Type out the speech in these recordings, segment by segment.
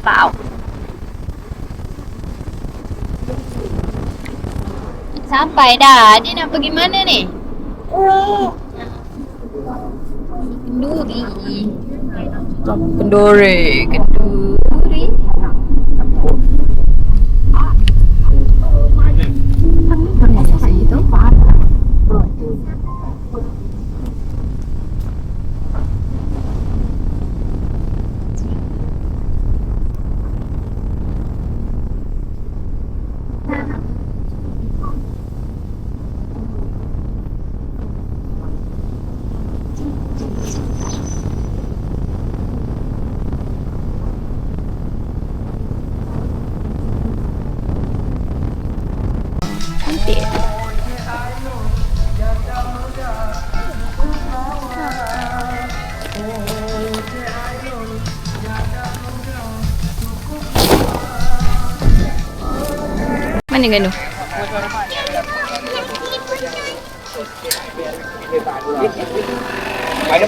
Wow. Sampai dah. Dia nak pergi mana ni? Kenduri. Kenduri. Cantik. Mana Ganu?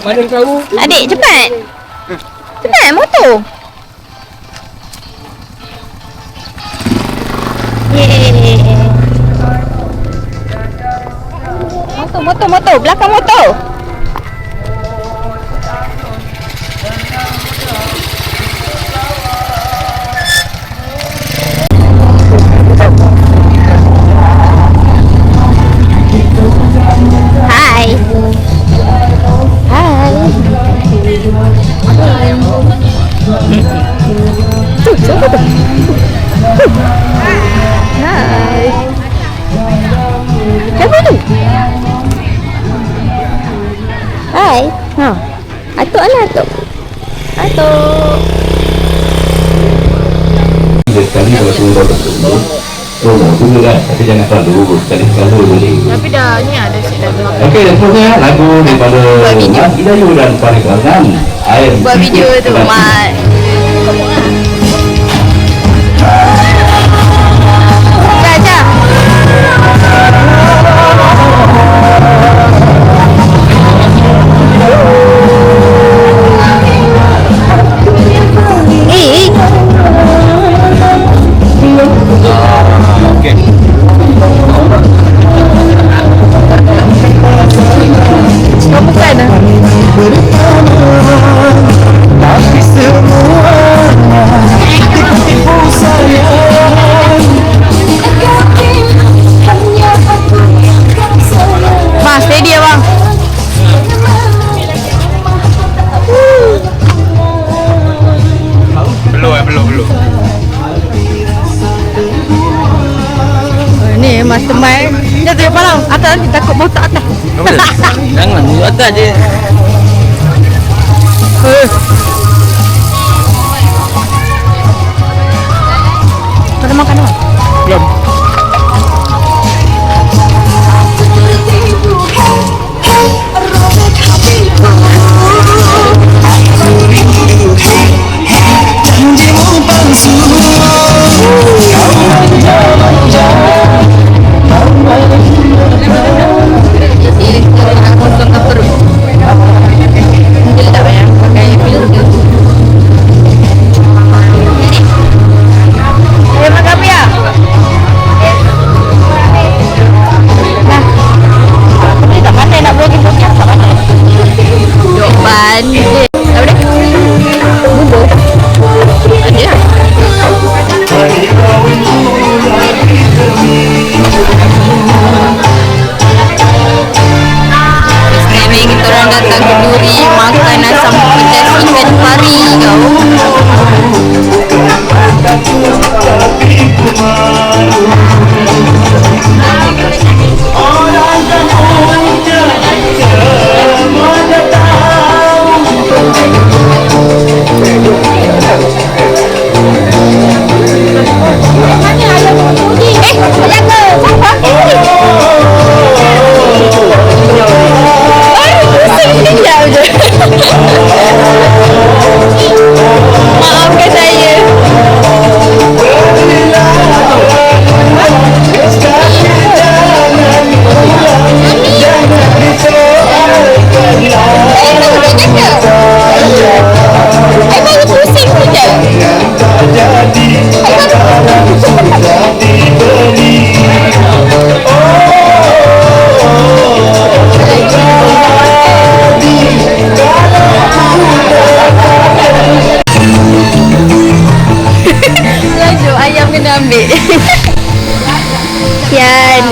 Mana tahu? Adik cepat. Cepat motor. Yeay. Motor, belakang motor. Hai. Siapa tu? Hai. Siapa tu? Hai. Ha. Atuk mana Atuk? Atuk. Sekali kalau suruh tersebut tunggu lah, tapi jangan terlalu sekali-sekala boleh. Tapi dah ni ada sikit lagu. Okey, dan seterusnya lagu daripada Mat Hidayu dan Farid Azam, Air Buat video tu Mat. Belum. Ni mastermind. Dia tu palang atas nanti takut bau tak atas. Jangan duduk atas je. Kau dah makan tak? Belum.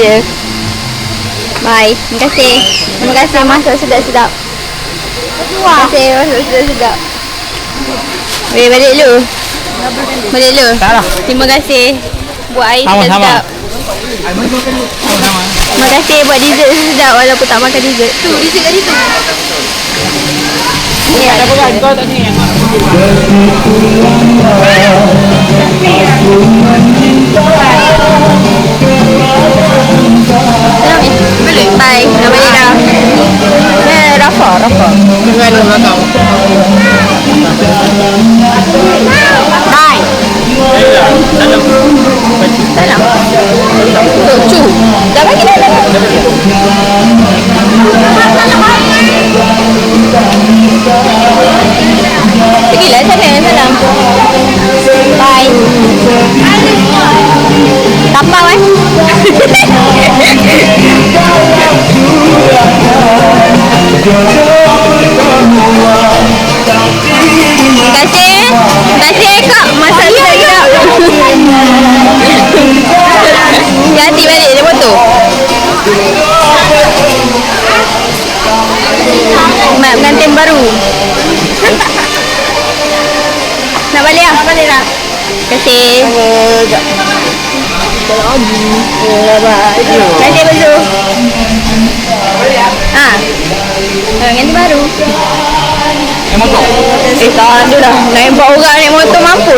je. Bye. Terima kasih. Terima kasih masak sedap-sedap. Terima kasih masak sedap-sedap. Boleh balik dulu. Balik dulu. Terima kasih buat air sedap. Terima kasih buat dessert sedap walaupun tak makan dessert. Tu, dessert kat situ. Tak ada apa kau tak ni. Balik. Bye. Dah balik dah. Rafa. Dengan belakang. Bye. Dalam. Cu. Dah bagi dah. Pergilah sana dalam. Bye. Tapau Terima kasih kak. Masak sedap. Hati balik dia motor. Mak pengantin baru. Nak balik lah? Balik lah. Terima kasih. Terima kasih betul. Pengantin baru. Naik motor. Tak ada dah. Naik 4 orang naik motor mampu.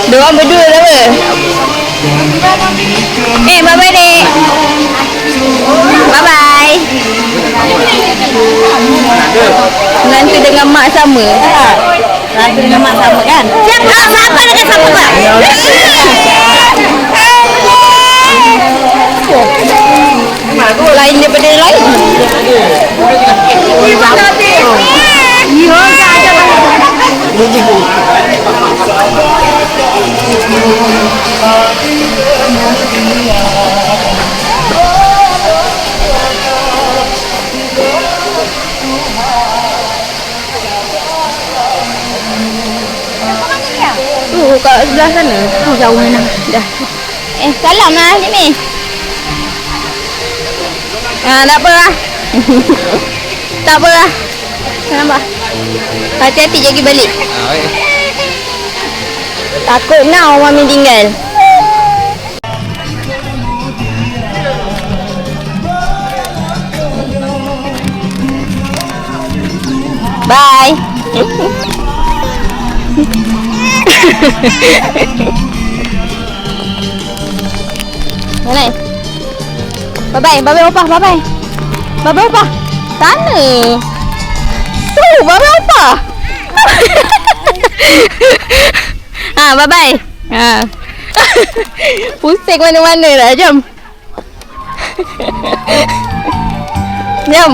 Diorang berdua dah apa? Bye-bye dek. Bye-bye. Menantu dengan mak sama. Menantu dengan mak sama kan? Siapa dengan sama tak? Lain daripada lain. Kat sebelah sana. Jauh mana? Dah. Salam lah Jimmy. Tak apa lah. Tak apa lah. Nampak. Hati-hati pergi balik. Takut nak Mami tinggal. Bye. Mana? Bye-bye. Bye-bye opah. Bye-bye. Bye-bye opah. Sana. Bye-bye opah. Bye-bye. Pusing mana-mana dah. Jom. Jom.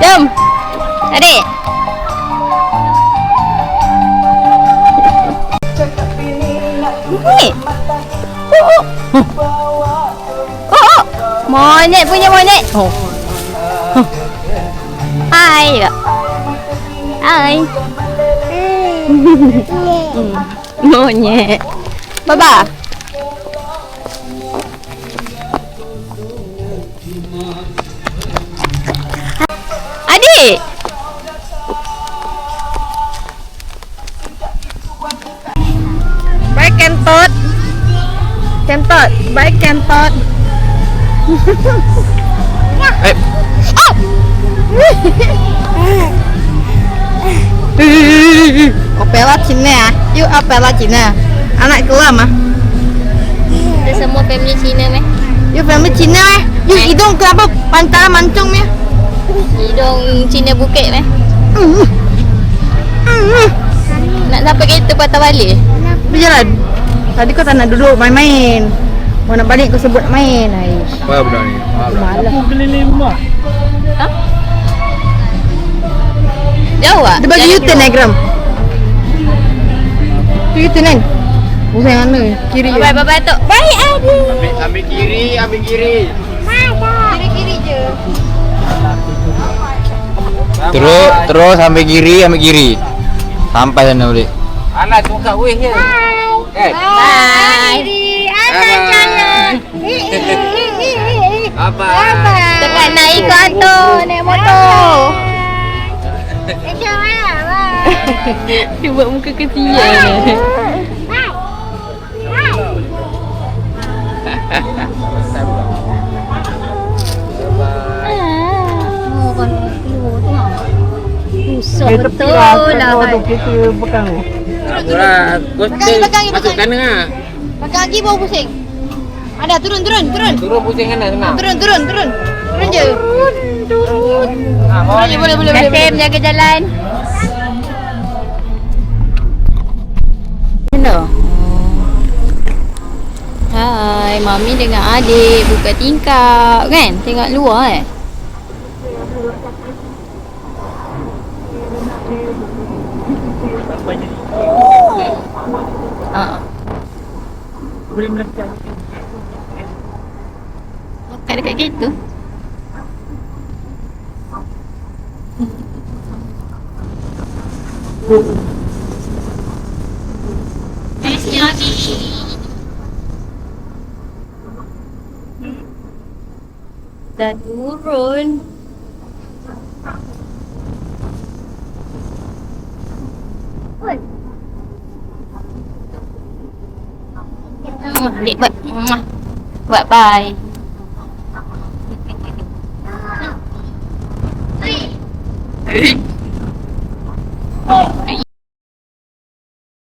Jom. Adik. Ni. Monyet punya monyet. Hai. Hai. Monyet. Baba. Adik. Baik kentot. Kentot. Baik kentot. Opela Cina. You Opela Cina. Anak kelam ah. Kita semua family Cina meh. You family Cina eh. You hidung kenapa pantara mancung meh? Hidung Cina bukit meh. Nak sampai kereta patah balik. Berjalan. Tadi kau tak nak duduk main-main. Mau nak balik kau sebut main. Apa benda ni? Malah. Keliling rumah. Jauh ah? Dia bagi U-turn Gram. Tu U-turn kan? Bukan yang mana? Kiri je. Bye-bye Tok. Baik adik. Ambil kiri, ambil kiri. Kiri-kiri je. Terus ambil kiri, ambil kiri. Sampai sana boleh. Anak tu kat weh je. Eh. Bye. Apa? Dekat naik kantor, naik motor. Dia buat muka kesian. Oh, kalau keluar tu lah. Susah betul lah. Itulah. Masuk kanan lah. Belakang lagi bawa pusing. Ada, turun. Turun pusing kanan senang. Turun je. Boleh. Kasim, jaga jalan. Mana? Hai, Mami dengan adik buka tingkap kan? Tengok luar Boleh melekat. Makan dekat gitu. Dah turun. Adik buat bye.